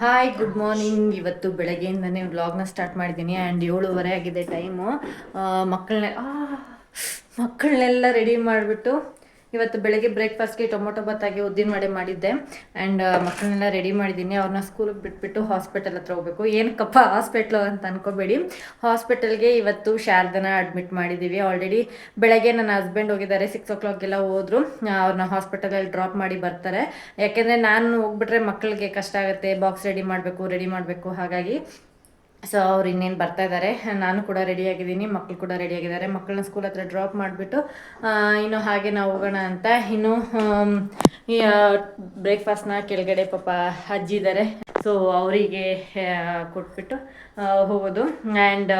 Hi good morning. ಇವತ್ತು ಬೆಳಗ್ಗೆಯಿಂದನೇ ವ್ಲಾಗ್ನ start ಮಾಡಿದ್ದೀನಿ ಆ್ಯಂಡ್ 7:30 ಆಗಿದೆ ಟೈಮು. ಮಕ್ಕಳನ್ನೆಲ್ಲ ರೆಡಿ ಮಾಡಿಬಿಟ್ಟು ಇವತ್ತು ಬೆಳಗ್ಗೆ ಬ್ರೇಕ್ಫಾಸ್ಟ್ಗೆ ಟೊಮೊಟೊ ಬಾತಾಗಿ ಉದ್ದಿನ ವಡೆ ಮಾಡಿದ್ದೆ ಆ್ಯಂಡ್ ಮಕ್ಕಳನ್ನೆಲ್ಲ ರೆಡಿ ಮಾಡಿದ್ದೀನಿ. ಅವ್ರನ್ನ ಸ್ಕೂಲಿಗೆ ಬಿಟ್ಬಿಟ್ಟು ಹಾಸ್ಪಿಟಲ್ ಹತ್ರ ಹೋಗಬೇಕು. ಏನಕ್ಕಪ್ಪ ಹಾಸ್ಪಿಟ್ಲು ಅಂತ ಅನ್ಕೋಬೇಡಿ, ಹಾಸ್ಪಿಟಲ್ಗೆ ಇವತ್ತು ಶಾರದನ ಅಡ್ಮಿಟ್ ಮಾಡಿದ್ದೀವಿ. ಆಲ್ರೆಡಿ ಬೆಳಗ್ಗೆ ನನ್ನ ಹಸ್ಬೆಂಡ್ ಹೋಗಿದ್ದಾರೆ, 6 o'clock ಹೋದರು. ಅವ್ರನ್ನ ಹಾಸ್ಪಿಟಲಲ್ಲಿ ಡ್ರಾಪ್ ಮಾಡಿ ಬರ್ತಾರೆ. ಯಾಕೆಂದರೆ ನಾನು ಹೋಗ್ಬಿಟ್ರೆ ಮಕ್ಕಳಿಗೆ ಕಷ್ಟ ಆಗುತ್ತೆ, ಬಾಕ್ಸ್ ರೆಡಿ ಮಾಡಬೇಕು. ಹಾಗಾಗಿ ಸೊ ಅವ್ರು ಇನ್ನೇನು ಬರ್ತಾ ಇದ್ದಾರೆ. ನಾನು ಕೂಡ ರೆಡಿಯಾಗಿದ್ದೀನಿ, ಮಕ್ಕಳು ಕೂಡ ರೆಡಿಯಾಗಿದ್ದಾರೆ. ಮಕ್ಕಳನ್ನ ಸ್ಕೂಲ್ ಹತ್ರ ಡ್ರಾಪ್ ಮಾಡಿಬಿಟ್ಟು ಇನ್ನು ಹಾಗೆ ನಾವು ಹೋಗೋಣ ಅಂತ. ಇನ್ನು ಬ್ರೇಕ್ಫಾಸ್ಟ್ನ ಕೆಳಗಡೆ ಪಾಪ ಅಜ್ಜಿ ಇದ್ದಾರೆ, ಸೊ ಅವರಿಗೆ ಕೊಟ್ಬಿಟ್ಟು ಹೋಗೋದು. And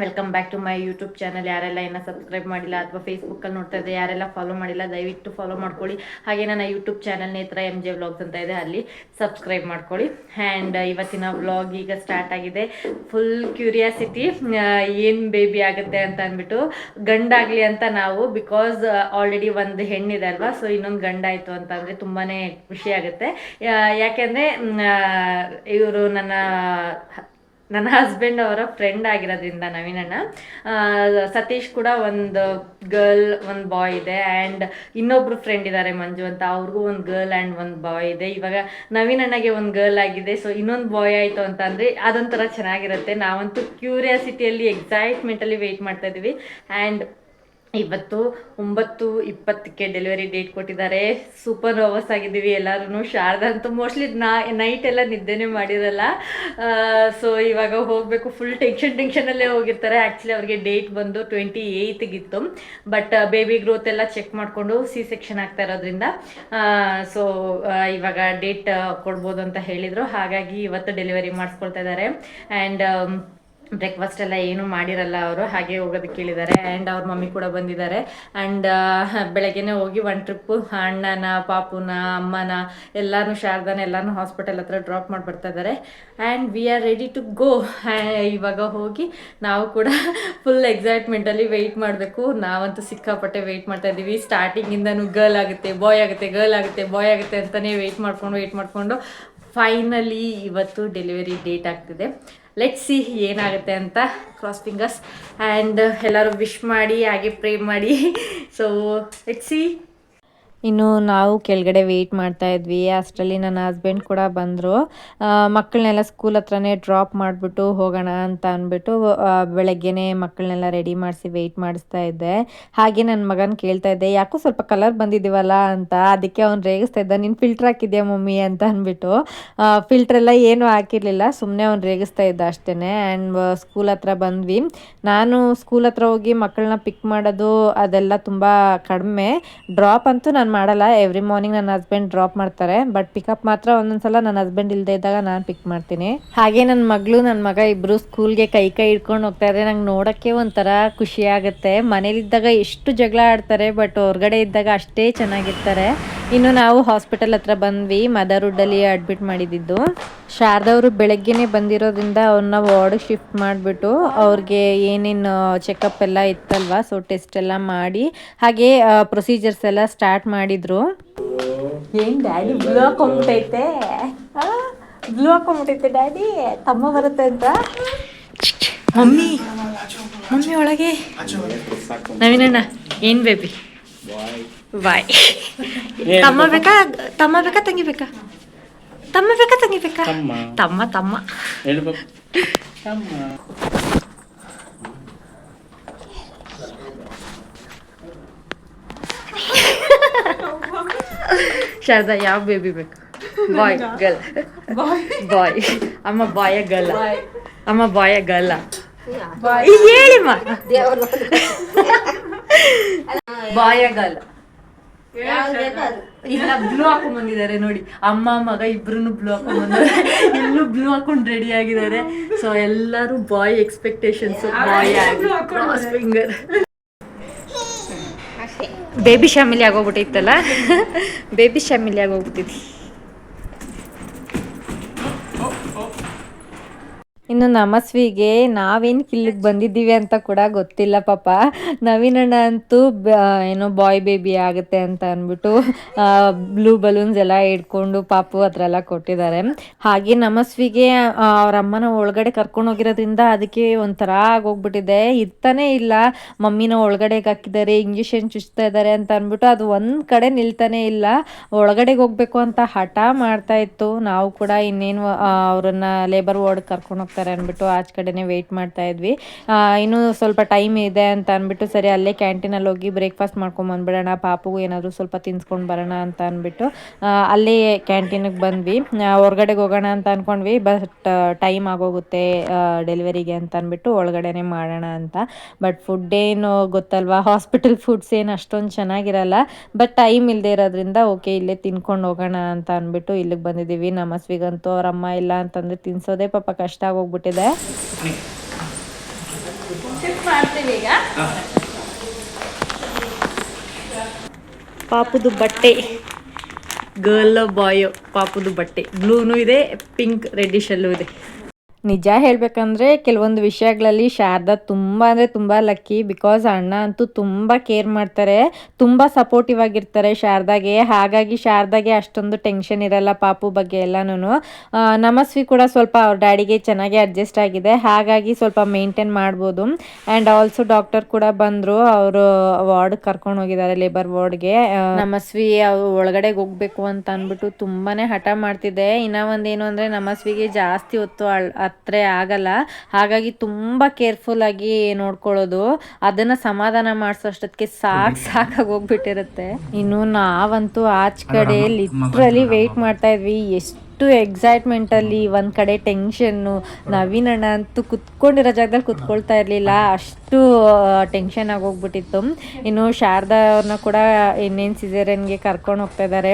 welcome back to my YouTube channel. ಯಾರೆಲ್ಲ ಇನ್ನೂ ಸಬ್ಸ್ಕ್ರೈಬ್ ಮಾಡಿಲ್ಲ ಅಥವಾ ಫೇಸ್ಬುಕ್ಕಲ್ಲಿ ನೋಡ್ತಾ ಇದ್ದೆ, ಯಾರೆಲ್ಲ ಫಾಲೋ ಮಾಡಿಲ್ಲ ದಯವಿಟ್ಟು ಫಾಲೋ ಮಾಡ್ಕೊಳ್ಳಿ. ಹಾಗೆ ನನ್ನ ಯೂಟ್ಯೂಬ್ ಚಾನಲ್ ನೇತ್ರ MJ ವ್ಲಾಗ್ಸ್ ಅಂತ ಇದೆ, ಅಲ್ಲಿ ಸಬ್ಸ್ಕ್ರೈಬ್ ಮಾಡ್ಕೊಳ್ಳಿ. ಆ್ಯಂಡ್ ಇವತ್ತಿನ ವ್ಲಾಗ್ ಈಗ ಸ್ಟಾರ್ಟ್ ಆಗಿದೆ. ಫುಲ್ ಕ್ಯೂರಿಯಾಸಿಟಿ, ಏನು ಬೇಬಿ ಆಗುತ್ತೆ ಅಂತ ಅಂದ್ಬಿಟ್ಟು. ಗಂಡಾಗಲಿ ಅಂತ ನಾವು, ಬಿಕಾಸ್ ಆಲ್ರೆಡಿ ಒಂದು ಹೆಣ್ಣಿದೆ ಅಲ್ವಾ, ಸೊ ಇನ್ನೊಂದು ಗಂಡಾಯಿತು ಅಂತಂದರೆ ತುಂಬಾ ಖುಷಿ ಆಗುತ್ತೆ. ಯಾಕೆಂದರೆ ಇವರು ನನ್ನ ಹಸ್ಬೆಂಡ್ ಅವರ ಫ್ರೆಂಡ್ ಆಗಿರೋದ್ರಿಂದ ನವೀನಣ್ಣ. ಸತೀಶ್ ಕೂಡ ಒಂದು ಗರ್ಲ್ ಒಂದು ಬಾಯ್ ಇದೆ, ಆ್ಯಂಡ್ ಇನ್ನೊಬ್ರು ಫ್ರೆಂಡ್ ಇದ್ದಾರೆ ಮಂಜು ಅಂತ, ಅವ್ರಿಗೂ ಒಂದು ಗರ್ಲ್ ಆ್ಯಂಡ್ ಒಂದು ಬಾಯ್ ಇದೆ. ಇವಾಗ ನವೀನಣ್ಣಗೆ ಒಂದು ಗರ್ಲ್ ಆಗಿದೆ, ಸೊ ಇನ್ನೊಂದು ಬಾಯ್ ಆಯಿತು ಅಂತಂದರೆ ಅದೊಂಥರ ಚೆನ್ನಾಗಿರುತ್ತೆ. ನಾವಂತೂ ಕ್ಯೂರಿಯಾಸಿಟಿಯಲ್ಲಿ ಎಕ್ಸೈಟ್ಮೆಂಟಲ್ಲಿ ವೆಯ್ಟ್ ಮಾಡ್ತಾ ಇದ್ದೀವಿ. ಆ್ಯಂಡ್ ಇವತ್ತು 9:20ಕ್ಕೆ ಡೆಲಿವರಿ ಡೇಟ್ ಕೊಟ್ಟಿದ್ದಾರೆ. ಸೂಪರ್ ನರ್ವಸ್ ಆಗಿದ್ದೀವಿ ಎಲ್ಲರೂ. ಶಾರದಾ ಅಂತೂ ಮೋಸ್ಟ್ಲಿ ನೈಟ್ ಎಲ್ಲ ನಿದ್ದೆನೇ ಮಾಡಿರಲ್ಲ. ಸೊ ಇವಾಗ ಹೋಗಬೇಕು, ಫುಲ್ ಟೆನ್ಷನಲ್ಲೇ ಹೋಗಿರ್ತಾರೆ. ಆ್ಯಕ್ಚುಲಿ ಅವ್ರಿಗೆ ಡೇಟ್ ಬಂದು 28ಗಿತ್ತು, ಬಟ್ ಬೇಬಿ ಗ್ರೋತ್ ಎಲ್ಲ ಚೆಕ್ ಮಾಡಿಕೊಂಡು C-section ಆಗ್ತಾ ಇರೋದ್ರಿಂದ ಸೊ ಇವಾಗ ಡೇಟ್ ಕೊಡ್ಬೋದು ಅಂತ ಹೇಳಿದರು. ಹಾಗಾಗಿ ಇವತ್ತು ಡೆಲಿವರಿ ಮಾಡಿಸ್ಕೊಳ್ತಾ ಇದ್ದಾರೆ. ಆ್ಯಂಡ್ ಬ್ರೇಕ್ಫಾಸ್ಟ್ ಎಲ್ಲ ಏನೂ ಮಾಡಿರಲ್ಲ ಅವರು, ಹಾಗೆ ಹೋಗೋದಕ್ಕೆ ಹೇಳಿದ್ದಾರೆ. ಆ್ಯಂಡ್ ಅವ್ರ ಮಮ್ಮಿ ಕೂಡ ಬಂದಿದ್ದಾರೆ. ಆ್ಯಂಡ್ ಬೆಳಗ್ಗೆನೇ ಹೋಗಿ ಒಂದು ಟ್ರಿಪ್ಪು ಅಣ್ಣನ, ಪಾಪುನ, ಅಮ್ಮನ ಎಲ್ಲರೂ, ಶಾರದಾನ ಎಲ್ಲರೂ ಹಾಸ್ಪಿಟಲ್ ಹತ್ರ ಡ್ರಾಪ್ ಮಾಡಿ ಬರ್ತಾ ಇದ್ದಾರೆ. And we are ready to go. ಇವಾಗ ಹೋಗಿ ನಾವು ಕೂಡ ಫುಲ್ ಎಕ್ಸೈಟ್ಮೆಂಟಲ್ಲಿ ವೆಯ್ಟ್ ಮಾಡಬೇಕು. ನಾವಂತೂ ಸಿಕ್ಕಾಪಟ್ಟೆ ವೆಯ್ಟ್ ಮಾಡ್ತಾ ಇದ್ದೀವಿ. ಸ್ಟಾರ್ಟಿಂಗಿಂದನೂ ಗರ್ಲ್ ಆಗುತ್ತೆ, ಬಾಯ್ ಆಗುತ್ತೆ ಅಂತಲೇ ವೆಯ್ಟ್ ಮಾಡಿಕೊಂಡು ಫೈನಲಿ ಇವತ್ತು ಡೆಲಿವರಿ ಡೇಟ್ ಆಗ್ತಿದೆ. ಲೆಟ್ಸ್ ಸಿ ಏನಾಗುತ್ತೆ ಅಂತ. Cross fingers. ಆ್ಯಂಡ್ ಎಲ್ಲರೂ ವಿಶ್ ಮಾಡಿ, ಹಾಗೆ ಪ್ರೇ ಮಾಡಿ. So let's see. ಇನ್ನು ನಾವು ಕೆಳಗಡೆ ವೆಯ್ಟ್ ಮಾಡ್ತಾ ಇದ್ವಿ. ಅಷ್ಟರಲ್ಲಿ ನನ್ನ ಹಸ್ಬೆಂಡ್ ಕೂಡ ಬಂದರು. ಮಕ್ಕಳನ್ನೆಲ್ಲ ಸ್ಕೂಲ್ ಹತ್ರನೇ ಡ್ರಾಪ್ ಮಾಡಿಬಿಟ್ಟು ಹೋಗೋಣ ಅಂತ ಅಂದ್ಬಿಟ್ಟು ಬೆಳಗ್ಗೆನೇ ಮಕ್ಕಳನ್ನೆಲ್ಲ ರೆಡಿ ಮಾಡಿಸಿ ವೆಯ್ಟ್ ಮಾಡಿಸ್ತಾ ಇದ್ದೆ. ಹಾಗೆ ನನ್ನ ಮಗನ ಕೇಳ್ತಾ ಇದ್ದೆ, ಯಾಕೋ ಸ್ವಲ್ಪ ಕಲರ್ ಬಂದಿದ್ದೀವಲ್ಲ ಅಂತ. ಅದಕ್ಕೆ ಅವ್ನು ರೇಗಿಸ್ತಾ ಇದ್ದ, ನೀನು ಫಿಲ್ಟ್ರ್ ಹಾಕಿದ್ಯಾ ಮಮ್ಮಿ ಅಂತ ಅಂದ್ಬಿಟ್ಟು. ಫಿಲ್ಟ್ರೆಲ್ಲ ಏನೂ ಹಾಕಿರಲಿಲ್ಲ, ಸುಮ್ಮನೆ ಅವ್ನು ರೇಗಿಸ್ತಾ ಇದ್ದ ಅಷ್ಟೇ. ಆ್ಯಂಡ್ ಸ್ಕೂಲ್ ಹತ್ರ ಬಂದ್ವಿ. ನಾನು ಸ್ಕೂಲ್ ಹತ್ರ ಹೋಗಿ ಮಕ್ಕಳನ್ನ ಪಿಕ್ ಮಾಡೋದು ಅದೆಲ್ಲ ತುಂಬ ಕಡಿಮೆ. ಡ್ರಾಪ್ ಅಂತೂ ನಾನು ಮಾಡಲ್ಲ. ಎವ್ರಿ ಮಾರ್ನಿಂಗ್ ನನ್ನ ಹಸ್ಬೆಂಡ್ ಡ್ರಾಪ್ ಮಾಡ್ತಾರೆ, ಬಟ್ ಪಿಕಪ್ ಮಾತ್ರ ಒಂದೊಂದ್ಸಲ ನನ್ನ ಹಸ್ಬೆಂಡ್ ಇಲ್ಲದೆ ಇದ್ದಾಗ ನಾನು ಪಿಕ್ ಮಾಡ್ತೀನಿ. ಹಾಗೆ ನನ್ನ ಮಗಳು ನನ್ನ ಮಗ ಇಬ್ಬರು ಸ್ಕೂಲ್ಗೆ ಕೈ ಹಿಡ್ಕೊಂಡು ಹೋಗ್ತಾ ಇದ್ದಾರೆ. ನಂಗೆ ನೋಡೋಕ್ಕೆ ಒಂಥರ ಖುಷಿ ಆಗುತ್ತೆ. ಮನೇಲಿದ್ದಾಗ ಎಷ್ಟು ಜಗಳ ಆಡ್ತಾರೆ, ಬಟ್ ಹೊರಗಡೆ ಇದ್ದಾಗ ಅಷ್ಟೇ ಚೆನ್ನಾಗಿರ್ತಾರೆ. ಇನ್ನು ನಾವು ಹಾಸ್ಪಿಟಲ್ ಹತ್ರ ಬಂದ್ವಿ. ಮದರ್ಹುಡ್ಡಲ್ಲಿ ಅಡ್ಮಿಟ್ ಮಾಡಿದ್ದು. ಶಾರದವರು ಬೆಳಗ್ಗೆನೇ ಬಂದಿರೋದ್ರಿಂದ ಅವ್ರನ್ನ ವಾರ್ಡ್ಗೆ ಶಿಫ್ಟ್ ಮಾಡಿಬಿಟ್ಟು ಅವ್ರಿಗೆ ಏನೇನು ಚೆಕಪ್ ಎಲ್ಲ ಇತ್ತಲ್ವ, ಸೊ ಟೆಸ್ಟ್ ಎಲ್ಲ ಮಾಡಿ ಹಾಗೆ ಪ್ರೊಸೀಜರ್ಸ್ ಎಲ್ಲ ಸ್ಟಾರ್ಟ್ ಮಾಡಿದ್ರು. ಏನು ಡ್ಯಾಡಿ ಬ್ಲೂ ಹಾಕೊಂಬಿಟ್ಟೈತೆ ಡ್ಯಾಡಿ, ತಮ್ಮ ಬರುತ್ತೆ ಅಂತ. ಮಮ್ಮಿ ಒಳಗೆ. ನವೀನಣ್ಣ ಏನು ಬೇಬಿ? ಬಾಯ್. ತಮ್ಮ ಬೇಕಾ ತಂಗಿ ಬೇಕಾ? ತಮ್ಮ ಶಾರದಾ ಯಾವ ಬೇಬಿ ಬೇಕು? Boy girl? ಬಾಯ್. ಅಮ್ಮ ಬಾಯ ಗರ್ಲ್? ಅಮ್ಮ ಬಾಯ ಗರ್ಲ್? ಹೇಳಿಮ್ಮ. ಬಾಯ ಗರ್ಲ್? ಇಲ್ಲ, ಬ್ಲೂ ಹಾಕೊಂಡ್ ಬಂದಿದ್ದಾರೆ ನೋಡಿ. ಅಮ್ಮ ಮಗ ಇಬ್ರು ಬ್ಲೂ ಹಾಕೊಂಡ್ ಬಂದಿದ್ದಾರೆ. ಎಲ್ಲೂ ಬ್ಲೂ ಹಾಕೊಂಡು ರೆಡಿ ಆಗಿದ್ದಾರೆ. ಸೊ ಎಲ್ಲರೂ boy expectations. Boy cross finger. Baby Shamili ಆಗೋಗ್ಬಿಟ್ಟಿತ್ತಲ್ಲ, ಬೇಬಿ ಶಾಮಿಲಿ ಆಗೋಗ್ಬಿಟ್ಟಿದ್ವಿ. ಇನ್ನು ನಮಸ್ವಿಗೆ ನಾವೇನು ಇಲ್ಲಿಗೆ ಬಂದಿದ್ದೀವಿ ಅಂತ ಕೂಡ ಗೊತ್ತಿಲ್ಲ ಪಾಪ. ನವೀನಣ್ಣ ಅಂತೂ ಏನೋ ಬಾಯ್ ಬೇಬಿ ಆಗುತ್ತೆ ಅಂತ ಅಂದ್ಬಿಟ್ಟು ಬ್ಲೂ ಬಲೂನ್ಸ್ ಎಲ್ಲ ಇಟ್ಕೊಂಡು ಪಾಪು ಹತ್ರ ಕೊಟ್ಟಿದ್ದಾರೆ. ಹಾಗೆ ನಮಸ್ವಿಗೆ ಅವ್ರ ಅಮ್ಮನ ಒಳಗಡೆ ಕರ್ಕೊಂಡು ಹೋಗಿರೋದ್ರಿಂದ ಅದಕ್ಕೆ ಒಂಥರ ಆಗೋಗ್ಬಿಟ್ಟಿದೆ. ಇರ್ತಾನೆ ಇಲ್ಲ, ಮಮ್ಮಿನ ಒಳಗಡೆಗೆ ಹಾಕಿದ್ದಾರೆ, ಇಂಜೆಕ್ಷನ್ ಚುಚ್ತಾ ಇದ್ದಾರೆ ಅಂತ ಅಂದ್ಬಿಟ್ಟು ಅದು ಒಂದು ಕಡೆ ನಿಲ್ತಾನೆ ಇಲ್ಲ. ಒಳಗಡೆಗೆ ಹೋಗ್ಬೇಕು ಅಂತ ಹಠ ಮಾಡ್ತಾ ಇತ್ತು. ನಾವು ಕೂಡ ಇನ್ನೇನು ಅವ್ರನ್ನ ಲೇಬರ್ ವಾರ್ಡ್ ಕರ್ಕೊಂಡು ಹೋಗ್ತಾರೆ ಅಂದ್ಬಿಟ್ಟು ಆಚೆ ಕಡೆನೇ ವೆಯ್ಟ್ ಮಾಡ್ತಾ ಇದ್ವಿ. ಇನ್ನೂ ಸ್ವಲ್ಪ ಟೈಮ್ ಇದೆ ಅಂತ ಅಂದ್ಬಿಟ್ಟು ಸರಿ ಅಲ್ಲೇ ಕ್ಯಾಂಟೀನಲ್ಲಿ ಹೋಗಿ ಬ್ರೇಕ್ಫಾಸ್ಟ್ ಮಾಡ್ಕೊಂಡು ಬಂದ್ಬಿಡೋಣ, ಪಾಪುಗೂ ಏನಾದರೂ ಸ್ವಲ್ಪ ತಿನ್ಸ್ಕೊಂಡು ಬರೋಣ ಅಂತ ಅಂದ್ಬಿಟ್ಟು ಅಲ್ಲೇ ಕ್ಯಾಂಟೀನಿಗೆ ಬಂದ್ವಿ. ಹೊರಗಡೆಗೆ ಹೋಗೋಣ ಅಂತ ಅಂದ್ಕೊಂಡ್ವಿ, ಬಟ್ ಟೈಮ್ ಆಗೋಗುತ್ತೆ ಡೆಲಿವರಿಗೆ ಅಂತ ಅಂದ್ಬಿಟ್ಟು ಒಳಗಡೆನೆ ಮಾಡೋಣ ಅಂತ. ಬಟ್ ಫುಡ್ ಏನು ಗೊತ್ತಲ್ವಾ, ಹಾಸ್ಪಿಟಲ್ ಫುಡ್ಸ್ ಏನು ಅಷ್ಟೊಂದು ಚೆನ್ನಾಗಿರಲ್ಲ. ಬಟ್ ಟೈಮ್ ಇಲ್ಲದೆ ಇರೋದ್ರಿಂದ ಓಕೆ ಇಲ್ಲೇ ತಿನ್ಕೊಂಡು ಹೋಗೋಣ ಅಂತ ಅಂದ್ಬಿಟ್ಟು ಇಲ್ಲಿಗೆ ಬಂದಿದ್ದೀವಿ. ನಮಸ್ವಿಗಂತೂ ಅವ್ರ ಅಮ್ಮ ಇಲ್ಲ ಅಂತಂದರೆ ತಿನ್ಸೋದೇ ಪಾಪ ಕಷ್ಟ ಆಗೋಗ್ಬಿಟ್ಟಿದೆ. ಪಾಪುದು ಬಟ್ಟೆ, ಗರ್ಲ್ ಬಾಯ್ ಪಾಪುದು ಬಟ್ಟೆ ಬ್ಲೂನು ಇದೆ, ಪಿಂಕ್ ರೆಡ್ಡಿಶಲ್ಲೂ ಇದೆ. ನಿಜ ಹೇಳಬೇಕಂದ್ರೆ ಕೆಲವೊಂದು ವಿಷಯಗಳಲ್ಲಿ ಶಾರದಾ ತುಂಬ ಅಂದರೆ ತುಂಬ ಲಕ್ಕಿ. ಬಿಕಾಸ್ ಅಣ್ಣ ಅಂತೂ ತುಂಬ ಕೇರ್ ಮಾಡ್ತಾರೆ, ತುಂಬ ಸಪೋರ್ಟಿವ್ ಆಗಿರ್ತಾರೆ ಶಾರದಾಗೆ. ಹಾಗಾಗಿ ಶಾರದಾಗೆ ಅಷ್ಟೊಂದು ಟೆನ್ಷನ್ ಇರಲ್ಲ ಪಾಪು ಬಗ್ಗೆ ಎಲ್ಲನೂ. ನಮಸ್ವಿ ಕೂಡ ಸ್ವಲ್ಪ ಅವ್ರ ಡ್ಯಾಡಿಗೆ ಚೆನ್ನಾಗಿ ಅಡ್ಜಸ್ಟ್ ಆಗಿದೆ, ಹಾಗಾಗಿ ಸ್ವಲ್ಪ ಮೇಂಟೈನ್ ಮಾಡ್ಬೋದು. ಆ್ಯಂಡ್ ಆಲ್ಸೋ ಡಾಕ್ಟರ್ ಕೂಡ ಬಂದರು, ಅವರು ವಾರ್ಡ್ ಕರ್ಕೊಂಡು ಹೋಗಿದ್ದಾರೆ, ಲೇಬರ್ ವಾರ್ಡ್ಗೆ. ನಮಸ್ವಿ ಒಳಗಡೆಗೆ ಹೋಗ್ಬೇಕು ಅಂತ ಅಂದ್ಬಿಟ್ಟು ತುಂಬಾ ಹಠ ಮಾಡ್ತಿದೆ. ಇನ್ನೂ ಒಂದೇನು ಅಂದರೆ ನಮಸ್ವಿಗೆ ಜಾಸ್ತಿ ಹೊತ್ತು ಹತ್ರ ಆಗಲ್ಲ, ಹಾಗಾಗಿ ತುಂಬ ಕೇರ್ಫುಲ್ ಆಗಿ ನೋಡ್ಕೊಳ್ಳೋದು. ಅದನ್ನ ಸಮಾಧಾನ ಮಾಡಿಸೋಷ್ಟೊತ್ತಿಗೆ ಸಾಕಾಗಿ ಹೋಗ್ಬಿಟ್ಟಿರುತ್ತೆ. ಇನ್ನು ನಾವಂತೂ ಆಚೆ ಕಡೆ ಲಿಟ್ರಲಿ ವೆಯ್ಟ್ ಮಾಡ್ತಾ ಇದ್ವಿ. ಎಷ್ಟು ಎಕ್ಸೈಟ್ಮೆಂಟ್ ಅಲ್ಲಿ, ಒಂದ್ ಕಡೆ ಟೆನ್ಷನ್ನು. ನವೀನಣ್ಣ ಅಂತೂ ಕುತ್ಕೊಂಡಿರೋ ಜಾಗದಲ್ಲಿ ಕುತ್ಕೊಳ್ತಾ ಇರ್ಲಿಲ್ಲ, ಅಷ್ಟು ಟೆನ್ಷನ್ ಆಗೋಗ್ಬಿಟ್ಟಿತ್ತು. ಇನ್ನು ಶಾರದಾ ಅವ್ರನ್ನ ಕೂಡ ಇನ್ನೇನು ಸಿಸೇರಿಯನ್ಗೆ ಕರ್ಕೊಂಡು ಹೋಗ್ತಾ ಇದ್ದಾರೆ.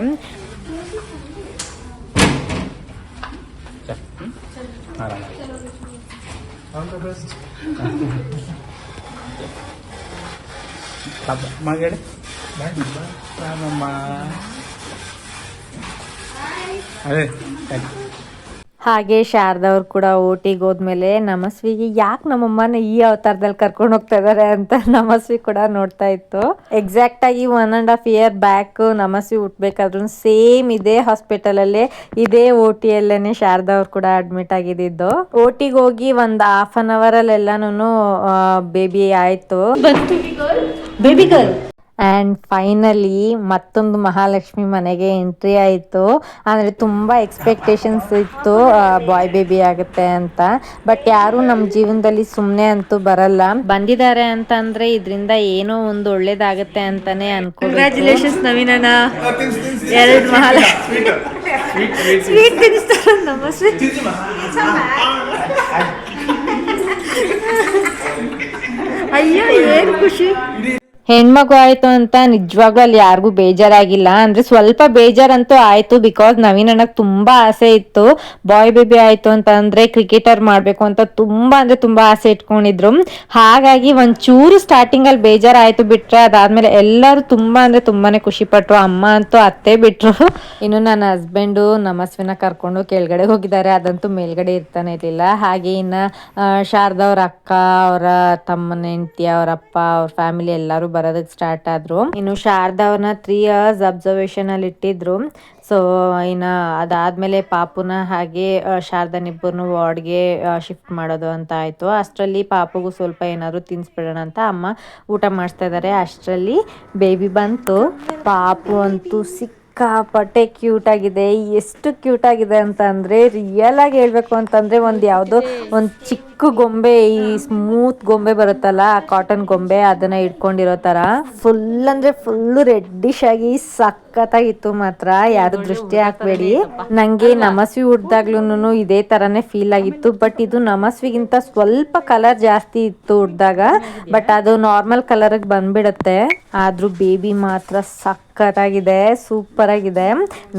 ಹಾಗೆ ಶಾರದಾ ಅವ್ರು ಕೂಡ ಓಟಿಗೆ ಹೋದ್ಮೇಲೆ ನಮಸ್ವಿಗೆ ಯಾಕೆ ನಮ್ಮಮ್ಮನ ಈ ಅವತಾರದಲ್ಲಿ ಕರ್ಕೊಂಡು ಹೋಗ್ತಾ ಇದ್ದಾರೆ ಅಂತ ನಮಸ್ವಿ ಕೂಡ ನೋಡ್ತಾ ಇತ್ತು. ಎಕ್ಸಾಕ್ಟ್ ಆಗಿ 1.5 year ಬ್ಯಾಕ್ ನಮಸ್ವಿ ಹುಟ್ಬೇಕಾದ್ರೂ ಸೇಮ್ ಇದೇ ಹಾಸ್ಪಿಟಲಲ್ಲೇ, ಇದೇ ಓಟಿಯಲ್ಲೇನೆ ಶಾರದಾ ಅವ್ರು ಕೂಡ ಅಡ್ಮಿಟ್ ಆಗಿದ್ದು. ಓಟಿಗೆ ಹೋಗಿ ಒಂದು 1/2 hour ಅಲ್ಲೆಲ್ಲಾನು ಬೇಬಿ ಆಯ್ತು, ಬೇಬಿ ಗರ್ಲ್. ಆ್ಯಂಡ್ ಫೈನಲಿ ಮತ್ತೊಂದು ಮಹಾಲಕ್ಷ್ಮಿ ಮನೆಗೆ ಎಂಟ್ರಿ ಆಯಿತು. ಅಂದರೆ ತುಂಬ ಎಕ್ಸ್ಪೆಕ್ಟೇಷನ್ಸ್ ಇತ್ತು ಬಾಯ್ ಬೇಬಿ ಆಗುತ್ತೆ ಅಂತ. ಬಟ್ ಯಾರು ನಮ್ಮ ಜೀವನದಲ್ಲಿ ಸುಮ್ಮನೆ ಅಂತೂ ಬರಲ್ಲ. ಬಂದಿದ್ದಾರೆ ಅಂತ ಅಂದರೆ ಇದರಿಂದ ಏನೋ ಒಂದು ಒಳ್ಳೇದಾಗುತ್ತೆ ಅಂತಾನೆ ಅನ್ಕೋ. ಕಂಗ್ರ್ಯಾಚುಲೇಷನ್ಸ್ ನವೀನಣ್ಣ, 2 ಮಹಾಲಕ್ಷ್ಮಿ ಸ್ವೀಟ್ ತಿನ್ನಿಸ್ತಾರೆ. ನಮಸ್ತೆ. ಅಯ್ಯೋ ಏನು ಖುಷಿ. ಹೆಣ್ಮಗು ಆಯ್ತು ಅಂತ ನಿಜವಾಗ್ಲೂ ಅಲ್ಲಿ ಯಾರಿಗೂ ಬೇಜಾರಾಗಿಲ್ಲ. ಅಂದ್ರೆ ಸ್ವಲ್ಪ ಬೇಜಾರಂತೂ ಆಯ್ತು, ಬಿಕಾಸ್ ನವೀನಣ್ಣಗೆ ತುಂಬಾ ಆಸೆ ಇತ್ತು ಬಾಯ್ ಬೇಬಿ ಆಯ್ತು ಅಂತ ಅಂದ್ರೆ ಕ್ರಿಕೆಟರ್ ಮಾಡ್ಬೇಕು ಅಂತ ತುಂಬಾ ಅಂದ್ರೆ ತುಂಬಾ ಆಸೆ ಇಟ್ಕೊಂಡಿದ್ರು. ಹಾಗಾಗಿ ಒಂಚೂರು ಸ್ಟಾರ್ಟಿಂಗ್ ಅಲ್ಲಿ ಬೇಜಾರಾಯ್ತು, ಬಿಟ್ರೆ ಅದಾದ್ಮೇಲೆ ಎಲ್ಲರೂ ತುಂಬಾ ಅಂದ್ರೆ ತುಂಬಾನೇ ಖುಷಿ ಪಟ್ರು. ಅಮ್ಮ ಅಂತೂ ಅತ್ತೆ ಬಿಟ್ರು. ಇನ್ನು ನನ್ನ ಹಸ್ಬೆಂಡು ನಮಸ್ವಿನ ಕರ್ಕೊಂಡು ಕೆಳಗಡೆ ಹೋಗಿದ್ದಾರೆ, ಅದಂತೂ ಮೇಲ್ಗಡೆ ಇರ್ತಾನೆ ಇರ್ಲಿಲ್ಲ. ಹಾಗೆ ಇನ್ನ ಶಾರದಾ ಅವ್ರ ಅಕ್ಕ, ಅವರ ತಮ್ಮನ ಹೆಂಡತಿ, ಅವ್ರ ಅಪ್ಪ, ಅವ್ರ ಫ್ಯಾಮಿಲಿ ಎಲ್ಲರೂ ಬರೋದಕ್ಕೆ ಸ್ಟಾರ್ಟ್ ಆದ್ರು. ಇನ್ನು ಶಾರದಾ ಅವ್ರನ್ನ 3 years ಅಬ್ಸರ್ವೇಷನ್ ಅಲ್ಲಿ ಇಟ್ಟಿದ್ರು. ಸೊ ಇನ್ನು ಅದಾದ್ಮೇಲೆ ಪಾಪುನ ಹಾಗೆ ಶಾರದಾನಿಬ್ಬರನ್ನು ವಾರ್ಡ್ಗೆ ಶಿಫ್ಟ್ ಮಾಡೋದು ಅಂತ ಆಯ್ತು. ಅಷ್ಟರಲ್ಲಿ ಪಾಪುಗೂ ಸ್ವಲ್ಪ ಏನಾದ್ರು ತಿನ್ಸ್ಬಿಡೋಣ ಅಂತ ಅಮ್ಮ ಊಟ ಮಾಡಿಸ್ತಾ ಇದ್ದಾರೆ. ಅಷ್ಟರಲ್ಲಿ ಬೇಬಿ ಬಂತು. ಪಾಪು ಅಂತೂ ಸಿಕ್ಕಾಪಟ್ಟೆ ಕ್ಯೂಟ್ ಆಗಿದೆ. ಎಷ್ಟು ಕ್ಯೂಟ್ ಆಗಿದೆ ಅಂತ ಅಂದ್ರೆ ರಿಯಲ್ ಆಗಿ ಹೇಳ್ಬೇಕು ಅಂತಂದ್ರೆ ಯಾವುದೋ ಒಂದು ಚಿಕ್ಕ ಗೊಂಬೆ, ಈ ಸ್ಮೂತ್ ಗೊಂಬೆ ಬರುತ್ತಲ್ಲ, ಕಾಟನ್ ಗೊಂಬೆ, ಅದನ್ನ ಇಟ್ಕೊಂಡಿರೋ ತರ ಫುಲ್ ಅಂದ್ರೆ ಫುಲ್ ರೆಡ್ಡಿಶ್ ಆಗಿ ಸಖತ್ತಾಗಿತ್ತು. ಮಾತ್ರ ಯಾರು ದೃಷ್ಟಿ ಹಾಕ್ಬೇಡಿ. ನಂಗೆ ನಮಸ್ವಿ ಹುಡ್ದಾಗ್ಲೂನು ಇದೇ ತರಾನೇ ಫೀಲ್ ಆಗಿತ್ತು. ಬಟ್ ಇದು ನಮಸ್ವಿಗಿಂತ ಸ್ವಲ್ಪ ಕಲರ್ ಜಾಸ್ತಿ ಇತ್ತು ಹುಡ್ದಾಗ, ಬಟ್ ಅದು ನಾರ್ಮಲ್ ಕಲರ್ ಬಂದ್ಬಿಡತ್ತೆ. ಆದ್ರೂ ಬೇಬಿ ಮಾತ್ರ ಸಖತ್ತಾಗಿದೆ, ಸೂಪರ್ ಆಗಿದೆ.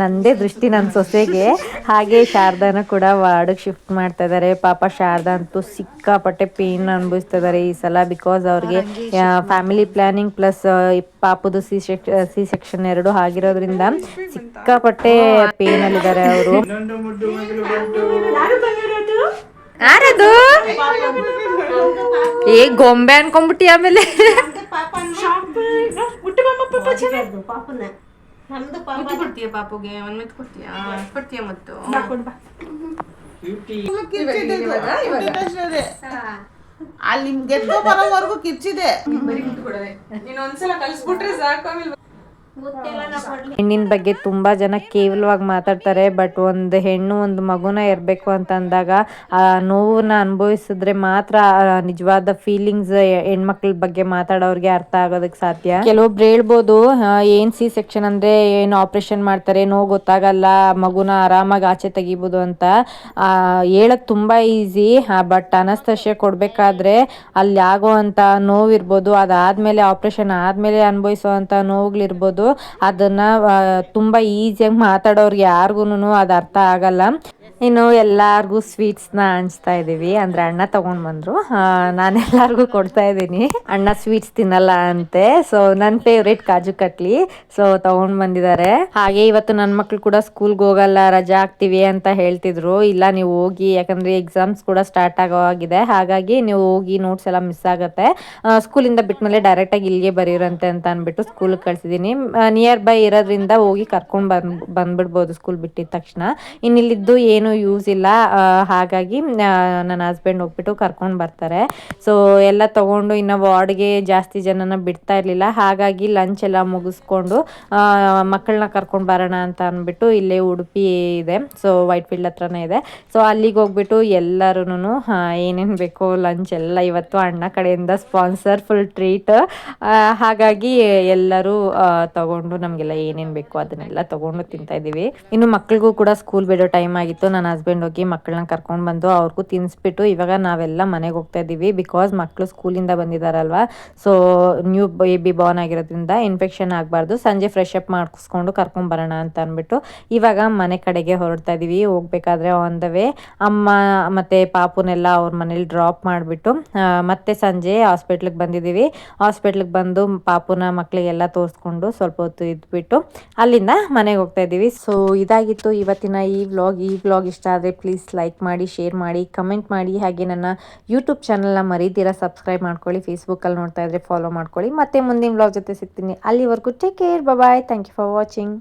ನಂದೇ ದೃಷ್ಟಿ ನನ್ನ ಸೊಸೆಗೆ. ಹಾಗೆ ಶಾರದಾನ ಕೂಡ ವಾರ್ಡ್ಗೆ ಶಿಫ್ಟ್ ಮಾಡ್ತಾ ಇದ್ದಾರೆ. ಪಾಪ ಶಾರದಾ ಅಂತೂ ಸಿಕ್ಕಾಪಟ್ಟೆ ಪೇನ್ ಅನುಭವಿಸ್ತಾ ಇದ್ದಾರೆ ಈ ಸಲ. ಬಿಕಾಸ್ ಅವ್ರಿಗೆ ಫ್ಯಾಮಿಲಿ ಪ್ಲಾನಿಂಗ್ ಪ್ಲಸ್ ಪಾಪುದು ಸಿ ಸೆಕ್ಷನ್ 2 ಆಗಿರೋದ್ರಿಂದ ಸಿಕ್ಕಾಪಟ್ಟೆ ಪೇನ್ ಅಲ್ಲಿದ್ದಾರೆ ಅವರು. ಯಾರದು ಏ ಗೊಂಬೆ ಅನ್ಕೊಂಡ್ಬಿಟ್ಟಿ ಆಮೇಲೆ ಪಾಪುಗೆ ಕೊಡ್ತೀಯ ಮತ್ತು ಅಲ್ಲಿ ಗೆದ್ದು ಬರೋವರೆಗೂ ಕಿರ್ಚಿದೆ. ಇನ್ನೊಂದ್ಸಲ ಕಲ್ಸ್ಬಿಟ್ರೆ ಸಾಕು. ಆಮೇಲೆ ಹೆಣ್ಣಿನ ಬಗ್ಗೆ ತುಂಬ ಜನ ಕೇವಲವಾಗಿ ಮಾತಾಡ್ತಾರೆ. ಬಟ್ ಒಂದು ಹೆಣ್ಣು ಒಂದು ಮಗುನ ಇರಬೇಕು ಅಂತ ಅಂದಾಗ ಆ ನೋವನ್ನ ಅನುಭವಿಸಿದ್ರೆ ಮಾತ್ರ ನಿಜವಾದ ಫೀಲಿಂಗ್ಸ್ ಹೆಣ್ಮಕ್ಳ ಬಗ್ಗೆ ಮಾತಾಡೋರಿಗೆ ಅರ್ಥ ಆಗೋದಕ್ಕೆ ಸಾಧ್ಯ. ಕೆಲವೊಬ್ರು ಹೇಳ್ಬೋದು ಏನ್ C-section ಅಂದ್ರೆ ಏನು ಆಪರೇಷನ್ ಮಾಡ್ತಾರೆ, ನೋವು ಗೊತ್ತಾಗಲ್ಲ, ಮಗುನ ಆರಾಮಾಗಿ ಆಚೆ ತೆಗಿಬೋದು ಅಂತ. ಹೇಳಕ್ ತುಂಬಾ ಈಸಿ. ಬಟ್ ಅನಸ್ತೇಷಿಯಾ ಕೊಡ್ಬೇಕಾದ್ರೆ ಅಲ್ಲಿ ಆಗುವಂತ ನೋವಿರ್ಬೋದು, ಅದಾದ್ಮೇಲೆ ಆಪರೇಷನ್ ಆದ್ಮೇಲೆ ಅನುಭವಿಸುವಂತ ನೋವುಗಳಿರ್ಬೋದು, ಅದನ್ನ ತುಂಬಾ ಈಸಿಯಾಗಿ ಮಾತಾಡೋರ್ಗೆ ಯಾರಿಗೂನು ಅದು ಅರ್ಥ ಆಗಲ್ಲ. ಇನ್ನು ಎಲ್ಲಾರ್ಗು ಸ್ವೀಟ್ಸ್ನ ಹಂಚ್ತಾ ಇದೀವಿ. ಅಂದ್ರೆ ಅಣ್ಣ ತಗೊಂಡ್ ಬಂದ್ರು, ನಾನು ಎಲ್ಲಾರ್ಗು ಕೊಡ್ತಾ ಇದ್ದೀನಿ. ಅಣ್ಣ ಸ್ವೀಟ್ಸ್ ತಿನ್ನಲ್ಲ ಅಂತೆ, ಸೊ ನನ್ನ ಫೇವ್ರೇಟ್ ಕಾಜು ಕಟ್ಲಿ, ಸೊ ತಗೊಂಡ್ ಬಂದಿದ್ದಾರೆ. ಹಾಗೆ ಇವತ್ತು ನನ್ನ ಮಕ್ಳು ಕೂಡ ಸ್ಕೂಲ್ಗೆ ಹೋಗಲ್ಲ, ರಜಾ ಹಾಕ್ತಿವಿ ಅಂತ ಹೇಳ್ತಿದ್ರು. ಇಲ್ಲ ನೀವು ಹೋಗಿ, ಯಾಕಂದ್ರೆ ಎಕ್ಸಾಮ್ಸ್ ಕೂಡ ಸ್ಟಾರ್ಟ್ ಆಗೋಗಿದೆ, ಹಾಗಾಗಿ ನೀವು ಹೋಗಿ, ನೋಟ್ಸ್ ಎಲ್ಲ ಮಿಸ್ ಆಗುತ್ತೆ, ಸ್ಕೂಲಿಂದ ಬಿಟ್ಮೇಲೆ ಡೈರೆಕ್ಟ್ ಆಗಿ ಇಲ್ಲಿಗೆ ಬರೀರಂತೆ ಅಂತ ಅಂದ್ಬಿಟ್ಟು ಸ್ಕೂಲ್ ಕಳ್ಸಿದೀನಿ. ನಿಯರ್ ಬೈ ಇರೋದ್ರಿಂದ ಹೋಗಿ ಕರ್ಕೊಂಡ್ ಬಂದ್ಬಿಡ್ಬೋದು ಸ್ಕೂಲ್ ಬಿಟ್ಟಿದ ತಕ್ಷಣ. ಇನ್ನಿಲ್ಲಿದ್ದು ಏನು ಯೂಸ್ ಇಲ್ಲ, ಹಾಗಾಗಿ ನನ್ನ ಹಸ್ಬೆಂಡ್ ಹೋಗ್ಬಿಟ್ಟು ಕರ್ಕೊಂಡು ಬರ್ತಾರೆ. ಸೊ ಎಲ್ಲ ತಗೊಂಡು ಇನ್ನು ವಾರ್ಡ್ಗೆ ಜಾಸ್ತಿ ಜನನ ಬಿಡ್ತಾ ಇರಲಿಲ್ಲ, ಹಾಗಾಗಿ ಲಂಚ್ ಎಲ್ಲ ಮುಗಿಸ್ಕೊಂಡು ಮಕ್ಕಳನ್ನ ಕರ್ಕೊಂಡು ಬರೋಣ ಅಂತ ಅಂದ್ಬಿಟ್ಟು ಇಲ್ಲೇ ಉಡುಪಿ ಇದೆ, ಸೊ ವೈಟ್ ಫೀಲ್ಡ್ ಹತ್ರನೇ ಇದೆ. ಸೊ ಅಲ್ಲಿಗೆ ಹೋಗ್ಬಿಟ್ಟು ಎಲ್ಲರೂ ಏನೇನು ಬೇಕೋ ಲಂಚ್ ಎಲ್ಲ ಇವತ್ತು ಅಣ್ಣ ಕಡೆಯಿಂದ ಸ್ಪಾನ್ಸರ್, ಫುಲ್ ಟ್ರೀಟ್. ಹಾಗಾಗಿ ಎಲ್ಲರೂ ತಗೊಂಡು ನಮಗೆಲ್ಲ ಏನೇನು ಬೇಕೋ ಅದನ್ನೆಲ್ಲ ತಗೊಂಡು ತಿಂತಾ ಇದ್ದೀವಿ. ಇನ್ನು ಮಕ್ಳಿಗೂ ಕೂಡ ಸ್ಕೂಲ್ ಬಿಡೋ ಟೈಮ್ ಆಗಿತ್ತು. ನನ್ನ ಹಸ್ಬೆಂಡ್ ಹೋಗಿ ಮಕ್ಕಳನ್ನ ಕರ್ಕೊಂಡು ಬಂದು ಅವ್ರಿಗೂ ತಿನ್ನಿಸ್ಬಿಟ್ಟು ಇವಾಗ ನಾವೆಲ್ಲ ಮನೆಗೆ ಹೋಗ್ತಾ ಇದ್ದೀವಿ. ಬಿಕಾಸ್ ಮಕ್ಕಳು ಸ್ಕೂಲಿಂದ ಬಂದಿದ್ದಾರಲ್ವ, ಸೊ ನ್ಯೂ ಬೇಬಿ ಬಾರ್ನ್ ಆಗಿರೋದ್ರಿಂದ ಇನ್ಫೆಕ್ಷನ್ ಆಗಬಾರ್ದು, ಸಂಜೆ ಫ್ರೆಶ್ ಅಪ್ ಮಾಡಿಸ್ಕೊಂಡು ಕರ್ಕೊಂಡು ಬರೋಣ ಅಂತ ಅಂದ್ಬಿಟ್ಟು ಇವಾಗ ಮನೆ ಕಡೆಗೆ ಹೊರಡ್ತಾ ಇದ್ದೀವಿ. ಹೋಗ್ಬೇಕಾದ್ರೆ ಆನ್ ದ ವೇ ಅಮ್ಮ ಮತ್ತು ಪಾಪುನೆಲ್ಲ ಅವ್ರ ಮನೇಲಿ ಡ್ರಾಪ್ ಮಾಡಿಬಿಟ್ಟು ಮತ್ತೆ ಸಂಜೆ ಹಾಸ್ಪಿಟ್ಲಿಗೆ ಬಂದಿದ್ದೀವಿ. ಹಾಸ್ಪಿಟ್ಲಿಗೆ ಬಂದು ಪಾಪುನ ಮಕ್ಕಳಿಗೆಲ್ಲ ತೋರಿಸ್ಕೊಂಡು ಸ್ವಲ್ಪ ಹೊತ್ತು ಇದ್ಬಿಟ್ಟು ಅಲ್ಲಿಂದ ಮನೆಗೆ ಹೋಗ್ತಾ ಇದ್ದೀವಿ. ಸೊ ಇದಾಗಿತ್ತು ಇವತ್ತಿನ ಈ ವ್ಲಾಗ್ ಇಷ್ಟ ಆದರೆ ಪ್ಲೀಸ್ ಲೈಕ್ ಮಾಡಿ, ಶೇರ್ ಮಾಡಿ, ಕಮೆಂಟ್ ಮಾಡಿ. ಹಾಗೆ ನನ್ನ ಯೂಟ್ಯೂಬ್ ಚಾನಲ್ನ ಮರೀದಿರ ಸಬ್ಸ್ಕ್ರೈಬ್ ಮಾಡ್ಕೊಳ್ಳಿ. ಫೇಸ್ಬುಕ್ಕಲ್ಲಿ ನೋಡ್ತಾ ಇದ್ರೆ ಫಾಲೋ ಮಾಡ್ಕೊಳ್ಳಿ. ಮತ್ತೆ ಮುಂದಿನ ವ್ಲಾಗ್ ಜೊತೆ ಸಿಗ್ತೀನಿ. ಅಲ್ಲಿವರೆಗೂ take care, bye. Thank you for watching.